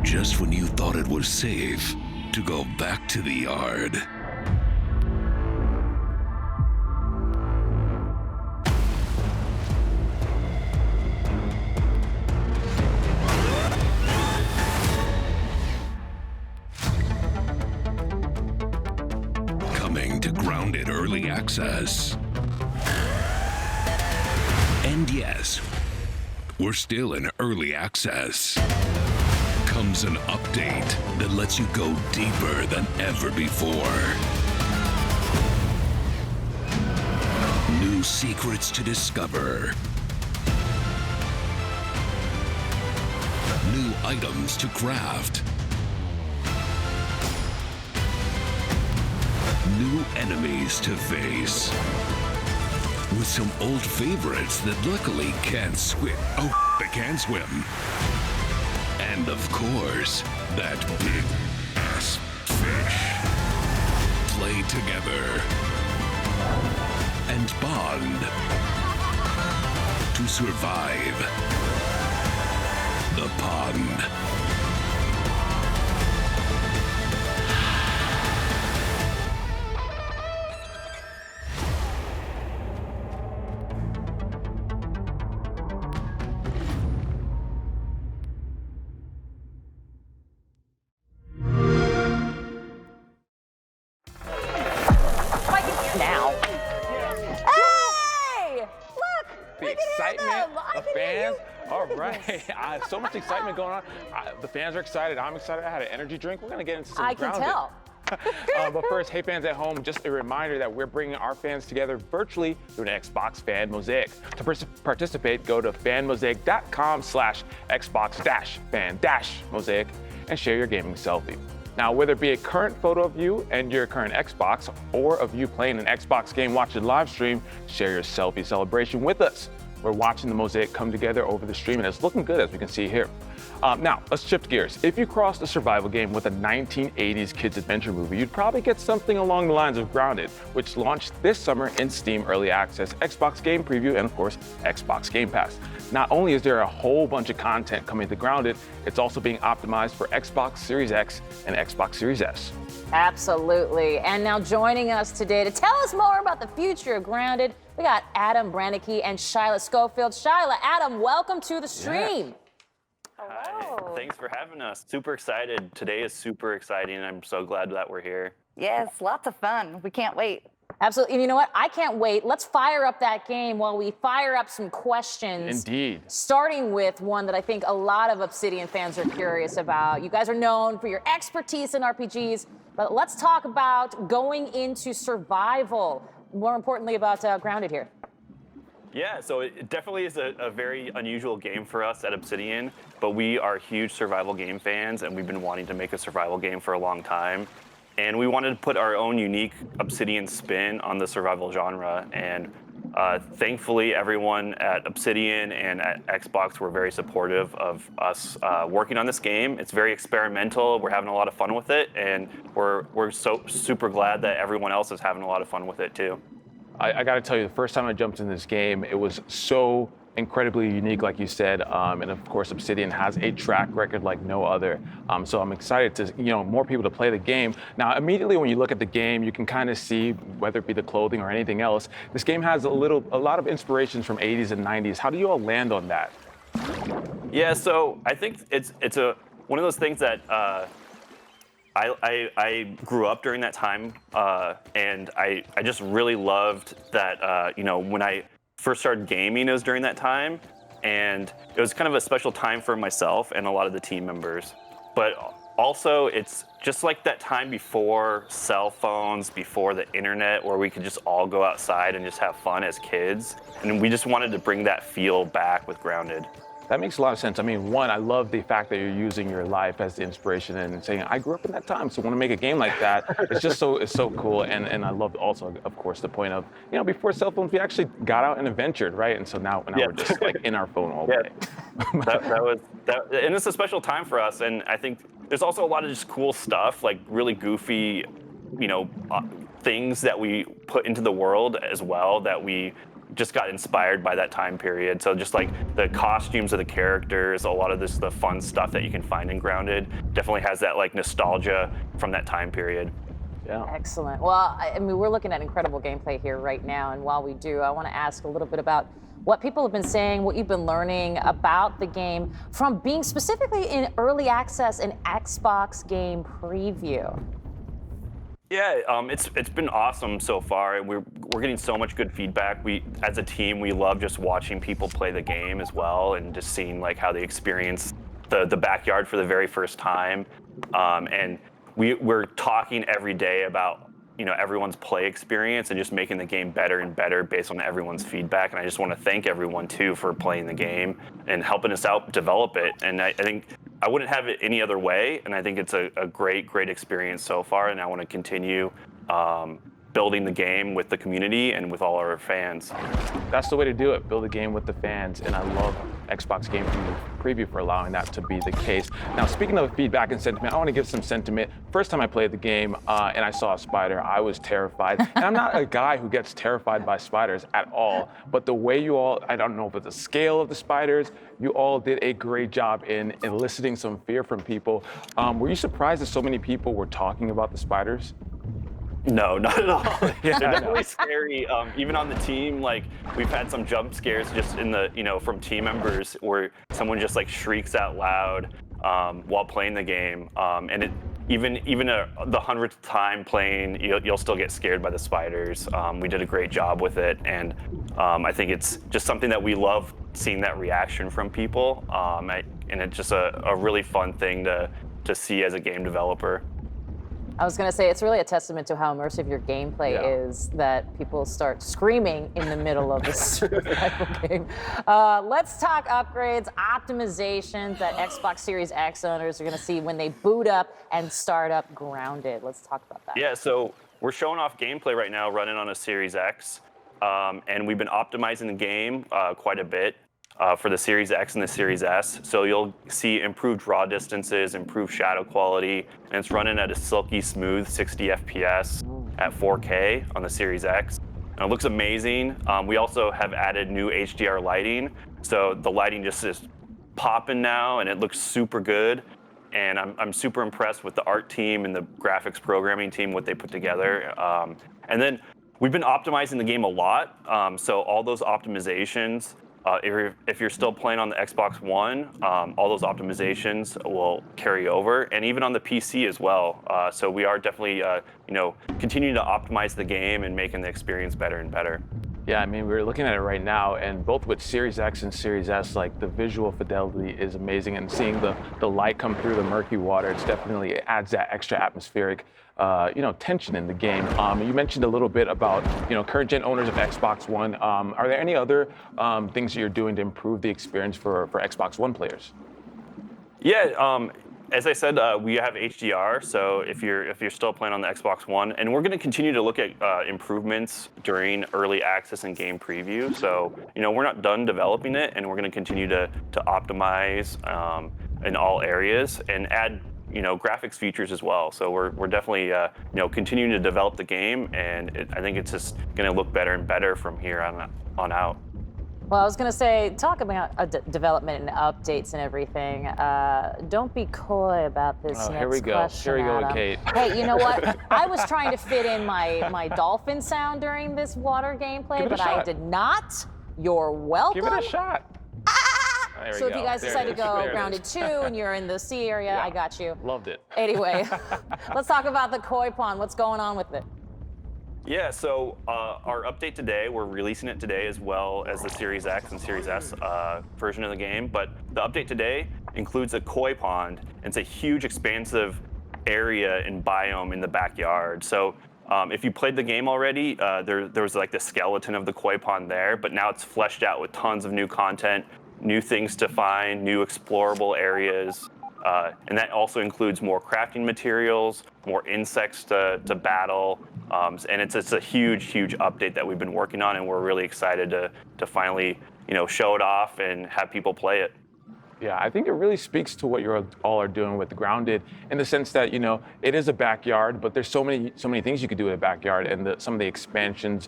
just when you thought it was safe to go back to the yard. Coming to Grounded Early Access. And yes, we're still in early access. Comes an update that lets you go deeper than ever before. New secrets to discover. New items to craft. New enemies to face. With some old favorites that luckily can't swim. Oh, they can swim. And of course, that big ass fish. Play together and bond to survive the pond. So much excitement going on. The fans are excited. I'm excited. I had an energy drink. We're going to get into some Grounded. I can tell. But first, hey fans at home, just a reminder that we're bringing our fans together virtually through an Xbox Fan Mosaic. To participate, go to fanmosaic.com/Xbox-fan-mosaic and share your gaming selfie. Now, whether it be a current photo of you and your current Xbox or of you playing an Xbox game watching live stream, share your selfie celebration with us. We're watching the mosaic come together over the stream, and it's looking good, as we can see here. Now, let's shift gears. If you crossed a survival game with a 1980s kids adventure movie, you'd probably get something along the lines of Grounded, which launched this summer in Steam Early Access, Xbox Game Preview, and of course, Xbox Game Pass. Not only is there a whole bunch of content coming to Grounded, it's also being optimized for Xbox Series X and Xbox Series S. Absolutely. And now joining us today to tell us more about the future of Grounded, we got Adam Brannicky and Shyla Schofield. Shyla, Adam, welcome to the stream. Hi, thanks for having us. Super excited. Today is super exciting, and I'm so glad that we're here. Yes, lots of fun. We can't wait. Absolutely. And you know what? I can't wait. Let's fire up that game while we fire up some questions. Indeed. Starting with one that I think a lot of Obsidian fans are curious about. You guys are known for your expertise in RPGs, but let's talk about going into survival. More importantly about Grounded here. Yeah, so it definitely is a very unusual game for us at Obsidian, but we are huge survival game fans, and we've been wanting to make a survival game for a long time. And we wanted to put our own unique Obsidian spin on the survival genre. And thankfully, everyone at Obsidian and at Xbox were very supportive of us working on this game. It's very experimental. We're having a lot of fun with it. And we're so super glad that everyone else is having a lot of fun with it, too. I got to tell you, the first time I jumped in this game, it was so incredibly unique, like you said, and of course, Obsidian has a track record like no other. So I'm excited to, more people to play the game. Now, immediately when you look at the game, you can kind of see, whether it be the clothing or anything else, this game has a lot of inspirations from 80s and 90s. How do you all land on that? Yeah, so I think it's one of those things that I grew up during that time, and I just really loved that, when I first started gaming, it was during that time, and it was kind of a special time for myself and a lot of the team members. But also, it's just like that time before cell phones, before the internet, where we could just all go outside and just have fun as kids, and we just wanted to bring that feel back with Grounded. That makes a lot of sense. I mean, one, I love the fact that you're using your life as the inspiration and saying, I grew up in that time, so want to make a game like that. It's so cool. And I love also, of course, the point of, before cell phones, we actually got out and adventured, right? And so now we're just like in our phone all day. And it's a special time for us. And I think there's also a lot of just cool stuff, like really goofy, things that we put into the world as well that we just got inspired by that time period. So just like the costumes of the characters, a lot of the fun stuff that you can find in Grounded definitely has that like nostalgia from that time period. Yeah. Excellent. Well, I mean, we're looking at incredible gameplay here right now, and while we do, I want to ask a little bit about what people have been saying, what you've been learning about the game from being specifically in early access and Xbox game preview. Yeah, it's been awesome so far. We're getting so much good feedback. We, as a team, we love just watching people play the game as well, and just seeing like how they experience the backyard for the very first time. And we're talking every day about everyone's play experience and just making the game better and better based on everyone's feedback. And I just want to thank everyone too for playing the game and helping us out develop it. And I think I wouldn't have it any other way. And I think it's a great experience so far. And I want to continue building the game with the community and with all our fans. That's the way to do it, build a game with the fans, and I love Xbox Game Preview for allowing that to be the case. Now, speaking of feedback and sentiment, I want to give some sentiment. First time I played the game and I saw a spider, I was terrified. And I'm not a guy who gets terrified by spiders at all, but the way you all, I don't know if it's the scale of the spiders, you all did a great job in eliciting some fear from people. Were you surprised that so many people were talking about the spiders? No, not at all. They're definitely scary. Even on the team, like we've had some jump scares just in the, from team members where someone just like shrieks out loud while playing the game. And it, even the 100th time playing, you'll still get scared by the spiders. We did a great job with it, and I think it's just something that we love seeing that reaction from people. And it's just a really fun thing to see as a game developer. I was going to say, it's really a testament to how immersive your gameplay is that people start screaming in the middle of this survival game. Let's talk upgrades, optimizations that Xbox Series X owners are going to see when they boot up and start up Grounded. Let's talk about that. Yeah, so we're showing off gameplay right now running on a Series X, and we've been optimizing the game quite a bit. For the Series X and the Series S. So you'll see improved draw distances, improved shadow quality, and it's running at a silky smooth 60 FPS at 4K on the Series X. And it looks amazing. We also have added new HDR lighting. So the lighting just is popping now, and it looks super good. And I'm super impressed with the art team and the graphics programming team, what they put together. And then we've been optimizing the game a lot. So all those optimizations, if you're still playing on the Xbox One, all those optimizations will carry over, and even on the PC as well. So we are definitely, continuing to optimize the game and making the experience better and better. Yeah, I mean, we're looking at it right now, and both with Series X and Series S, like the visual fidelity is amazing, and seeing the light come through the murky water, it's definitely adds that extra atmospheric tension in the game. You mentioned a little bit about, current gen owners of Xbox One. Are there any other things that you're doing to improve the experience for Xbox One players? Yeah, as I said, we have HDR. So if you're still playing on the Xbox One, and we're going to continue to look at improvements during early access and game preview. So we're not done developing it, and we're going to continue to optimize in all areas and add graphics features as well. So we're definitely continuing to develop the game, and I think it's just going to look better and better from here on out. Well, I was going to say, talk about development and updates and everything. Don't be coy about this next here we go. question, Here we go, Adam. Kate. Hey, you know what? I was trying to fit in my dolphin sound during this water gameplay, but I did not. You're welcome. Give it a shot. So if you guys decide to go Grounded 2 and you're in the sea area, I got you. Loved it. Anyway, let's talk about the koi pond. What's going on with it? Yeah, so our update today, we're releasing it today as well as the Series X and Series S version of the game. But the update today includes a koi pond. It's a huge, expansive area and biome in the backyard. So if you played the game already, there was like the skeleton of the koi pond there, but now it's fleshed out with tons of new content, new things to find, new explorable areas. And that also includes more crafting materials, more insects to battle. And it's a huge update that we've been working on, and we're really excited to finally show it off and have people play it. Yeah, I think it really speaks to what you all are doing with Grounded, in the sense that it is a backyard, but there's so many things you could do in a backyard, and some of the expansions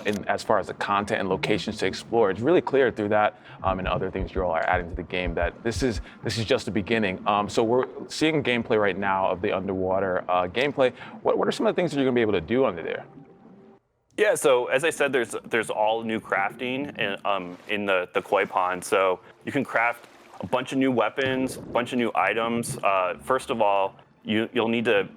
in as far as the content and locations to explore. It's really clear through that and other things you all are adding to the game that this is just the beginning. So we're seeing gameplay right now of the underwater gameplay. What are some of the things that you're gonna be able to do under there? Yeah, so as I said, there's all new crafting in the koi pond. So you can craft a bunch of new weapons, a bunch of new items. First of all, you'll need to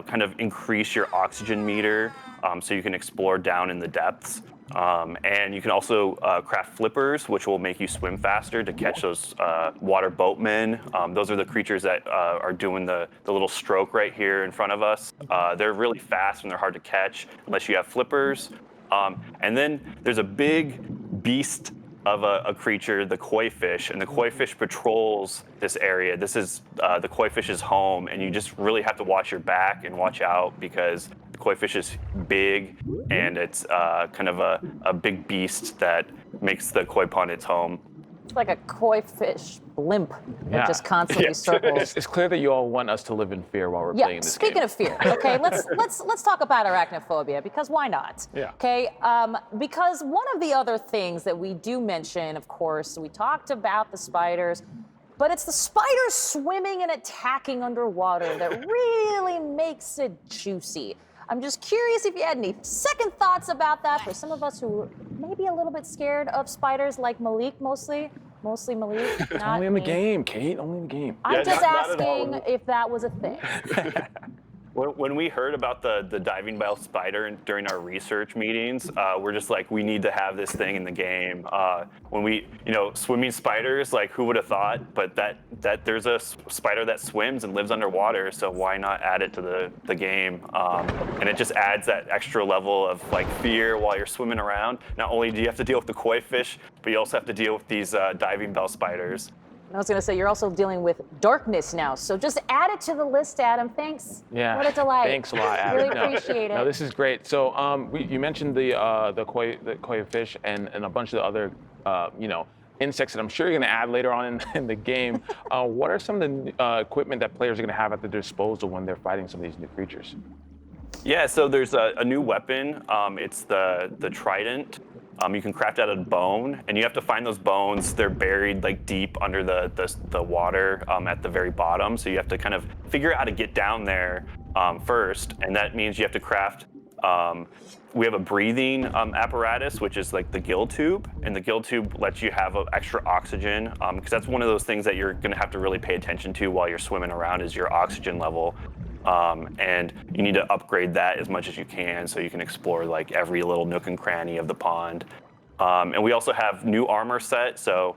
kind of increase your oxygen meter so you can explore down in the depths. And you can also craft flippers, which will make you swim faster to catch those water boatmen. Those are the creatures that are doing the little stroke right here in front of us. They're really fast and they're hard to catch unless you have flippers. And then there's a big beast of a creature, the koi fish, and the koi fish patrols this area. This is the koi fish's home, and you just really have to watch your back and watch out because the koi fish is big, and it's kind of a big beast that makes the koi pond its home. It's like a koi fish blimp that just constantly circles. It's clear that you all want us to live in fear while we're playing this game. Speaking of fear, okay, let's talk about arachnophobia, because why not? Yeah. Okay, because one of the other things that we do mention, of course, we talked about the spiders, but it's the spiders swimming and attacking underwater that really makes it juicy. I'm just curious if you had any second thoughts about that for some of us who may be a little bit scared of spiders, like Malik mostly Malik. Not Only in the me. game, Kate. Only in the game. I'm just not at all. asking if that was a thing. When we heard about the diving bell spider during our research meetings, we're just like, we need to have this thing in the game. When we, swimming spiders, like who would have thought? But that there's a spider that swims and lives underwater, so why not add it to the game? And it just adds that extra level of like fear while you're swimming around. Not only do you have to deal with the koi fish, but you also have to deal with these diving bell spiders. I was going to say, you're also dealing with darkness now, so just add it to the list, Adam. Thanks. Yeah. What a delight. Thanks a lot, Adam. Really appreciate it. No, this is great. So you mentioned the koi fish and a bunch of the other insects that I'm sure you're going to add later on in the game. What are some of the equipment that players are going to have at their disposal when they're fighting some of these new creatures? Yeah, so there's a new weapon. It's the trident. You can craft out of bone, and you have to find those bones. They're buried like deep under the water at the very bottom. So you have to kind of figure out how to get down there first, and that means you have to craft. We have a breathing apparatus, which is like the gill tube, and the gill tube lets you have extra oxygen because that's one of those things that you're going to have to really pay attention to while you're swimming around is your oxygen level. And you need to upgrade that as much as you can so you can explore like every little nook and cranny of the pond. And we also have new armor set. So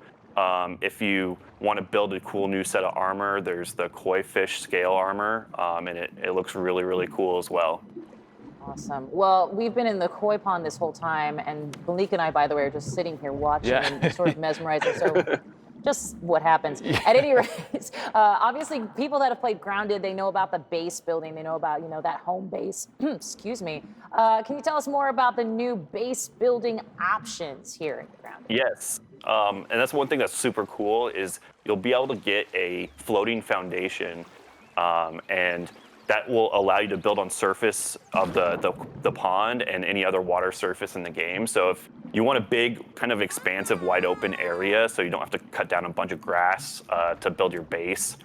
if you want to build a cool new set of armor, there's the koi fish scale armor, and it looks really, really cool as well. Awesome. Well, we've been in the koi pond this whole time, and Malik and I, by the way, are just sitting here watching and sort of mesmerizing. So just what happens. At any rate, obviously, people that have played Grounded, they know about the base building. They know about, that home base. Excuse me. Can you tell us more about the new base building options here in Grounded? Yes. And that's one thing that's super cool is you'll be able to get a floating foundation, and that will allow you to build on surface of the pond and any other water surface in the game. So if you want a big, kind of expansive, wide open area, so you don't have to cut down a bunch of grass to build your base,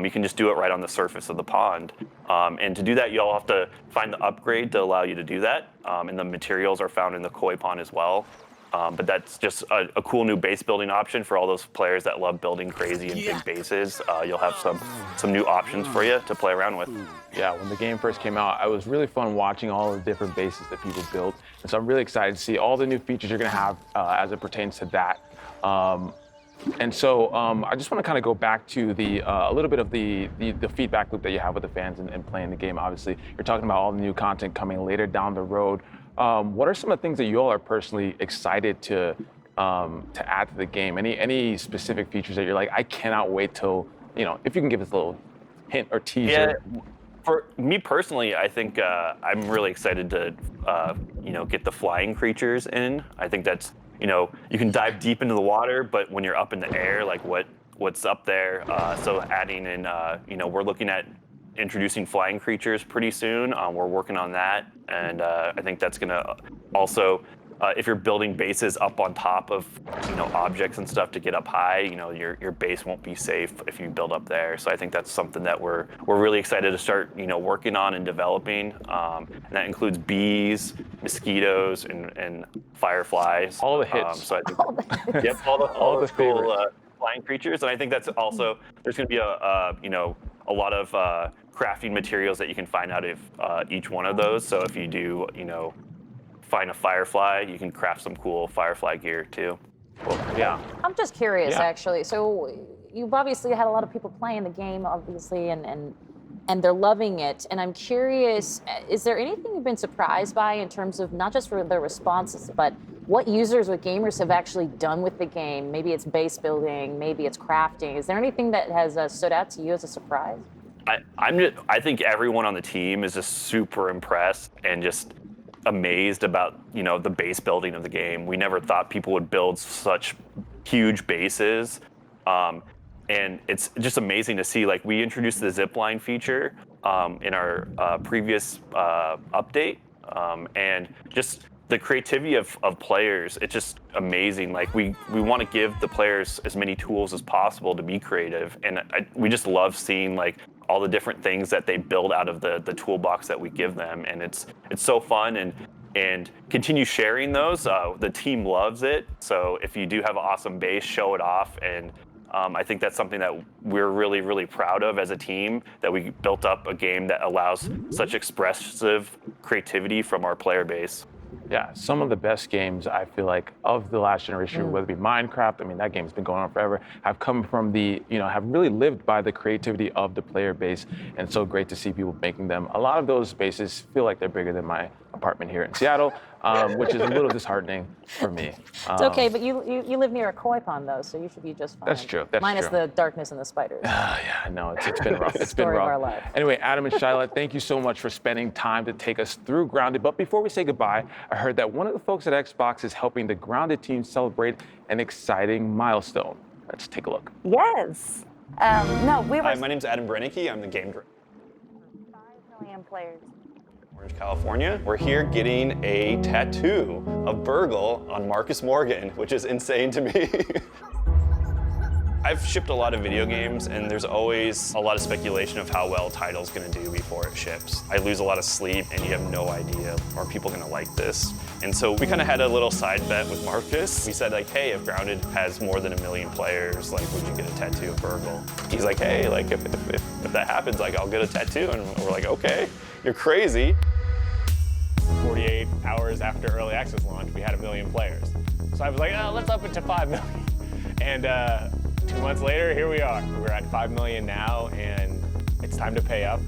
you can just do it right on the surface of the pond. And to do that, you'll have to find the upgrade to allow you to do that. And the materials are found in the koi pond as well. But that's just a cool new base building option for all those players that love building crazy and big bases. You'll have some new options for you to play around with. Yeah, when the game first came out, it was really fun watching all the different bases that people built. And so I'm really excited to see all the new features you're going to have as it pertains to that. And so I just want to kind of go back to a little bit of the feedback loop that you have with the fans and playing the game. Obviously, you're talking about all the new content coming later down the road. What are some of the things that you all are personally excited to add to the game? Any specific features that you're like, I cannot wait till, if you can give us a little hint or teaser. Yeah, for me personally, I think I'm really excited to, get the flying creatures in. I think that's, you can dive deep into the water, but when you're up in the air, like what what's up there. So adding in, we're looking at introducing flying creatures pretty soon. We're working on that, and I think that's going to also, if you're building bases up on top of objects and stuff to get up high, your base won't be safe if you build up there. So I think that's something that we're really excited to start working on and developing. And that includes bees, mosquitoes, and fireflies. All the hits. So I think, yep, all the cool flying creatures. And I think that's also, there's going to be a lot of crafting materials that you can find out of each one of those. So if you do, find a firefly, you can craft some cool firefly gear too. Well, yeah. I'm just curious, Yeah. actually. So you've obviously had a lot of people playing the game, obviously, and they're loving it. And I'm curious, is there anything you've been surprised by in terms of not just for their responses, but what users or gamers have actually done with the game? Maybe it's base building, maybe it's crafting. Is there anything that has stood out to you as a surprise? I think everyone on the team is just super impressed and just amazed about the base building of the game. We never thought people would build such huge bases, and it's just amazing to see. Like, we introduced the zipline feature in our previous update, and just the creativity of players, it's just amazing. Like, we want to give the players as many tools as possible to be creative, and we just love seeing like all the different things that they build out of the toolbox that we give them, and it's so fun, and continue sharing those. The team loves it, so if you do have an awesome base, show it off, and I think that's something that we're really, really proud of as a team, that we built up a game that allows such expressive creativity from our player base. Yeah, some of the best games, I feel like, of the last generation, whether it be Minecraft, I mean, that game's been going on forever, have come from have really lived by the creativity of the player base, and it's so great to see people making them. A lot of those bases feel like they're bigger than my apartment here in Seattle, which is a little disheartening for me. It's okay, but you live near a koi pond, though, so you should be just fine. That's true. That's Minus true. the darkness and the spiders. Yeah, no, it's been rough. It's been Story of rough. our life. Anyway, Adam and Shyla, thank you so much for spending time to take us through Grounded. But before we say goodbye, I heard that one of the folks at Xbox is helping the Grounded team celebrate an exciting milestone. Let's take a look. Yes. No, we were Hi, my name's Adam Brennicke. I'm the game director 5 million players. in Orange, California. We're here getting a tattoo of Burgle on Marcus Morgan, which is insane to me. I've shipped a lot of video games, and there's always a lot of speculation of how well title's gonna do before it ships. I lose a lot of sleep, and you have no idea, are people gonna like this? And so we kind of had a little side bet with Marcus. We said, like, hey, if Grounded has more than 1 million players, like, would you get a tattoo of Burgle? He's like, hey, like, if that happens, like, I'll get a tattoo. And we're like, okay, you're crazy. 48 hours after early access launch, we had 1 million players. So I was like, oh, let's up it to 5 million. And 2 months later, here we are. We're at 5 million now, and it's time to pay up.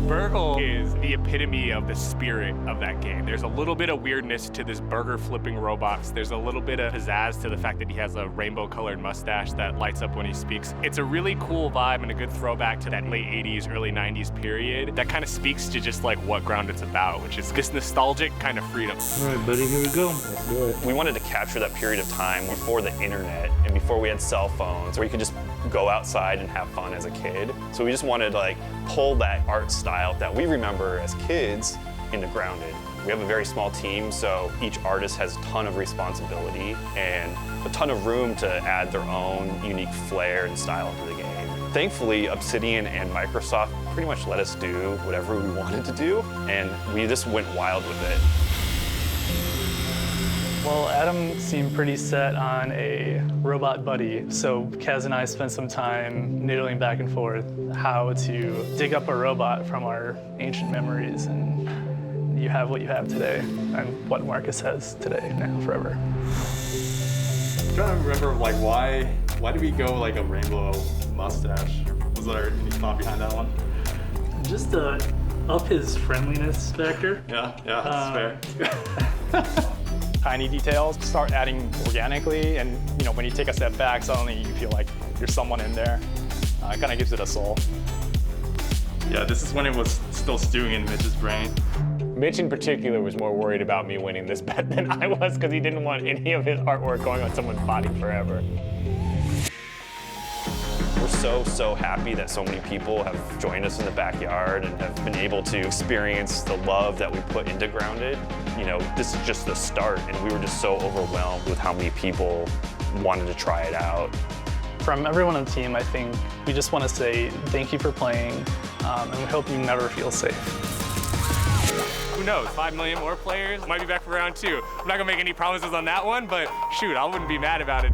Burgle is the epitome of the spirit of that game. There's a little bit of weirdness to this burger flipping robots. There's a little bit of pizzazz to the fact that he has a rainbow colored mustache that lights up when he speaks. It's a really cool vibe and a good throwback to that late 80s, early 90s period that kind of speaks to just like what Grounded's about, which is this nostalgic kind of freedom. All right, buddy, here we go. Let's do it. We wanted to capture that period of time before the internet and before we had cell phones, where you could just go outside and have fun as a kid. So we just wanted to like pull that art style that we remember as kids into Grounded. We have a very small team, so each artist has a ton of responsibility and a ton of room to add their own unique flair and style to the game. Thankfully, Obsidian and Microsoft pretty much let us do whatever we wanted to do, and we just went wild with it. Well, Adam seemed pretty set on a robot buddy, so Kaz and I spent some time noodling back and forth how to dig up a robot from our ancient memories, and you have what you have today, and what Marcus has today, now, forever. I'm trying to remember, like, why did we go like a rainbow mustache? Was there any thought behind that one? Just to up his friendliness factor. Yeah, that's fair. Tiny details start adding organically, and when you take a step back, suddenly you feel like there's someone in there. It kind of gives it a soul. Yeah, this is when it was still stewing in Mitch's brain. Mitch in particular was more worried about me winning this bet than I was because he didn't want any of his artwork going on someone's body forever. We're so happy that so many people have joined us in the backyard and have been able to experience the love that we put into Grounded. You know, this is just the start, and we were just so overwhelmed with how many people wanted to try it out. From everyone on the team, I think we just want to say thank you for playing, and we hope you never feel safe. Who knows, 5 million more players, might be back for round 2. I'm not gonna make any promises on that one, but shoot, I wouldn't be mad about it.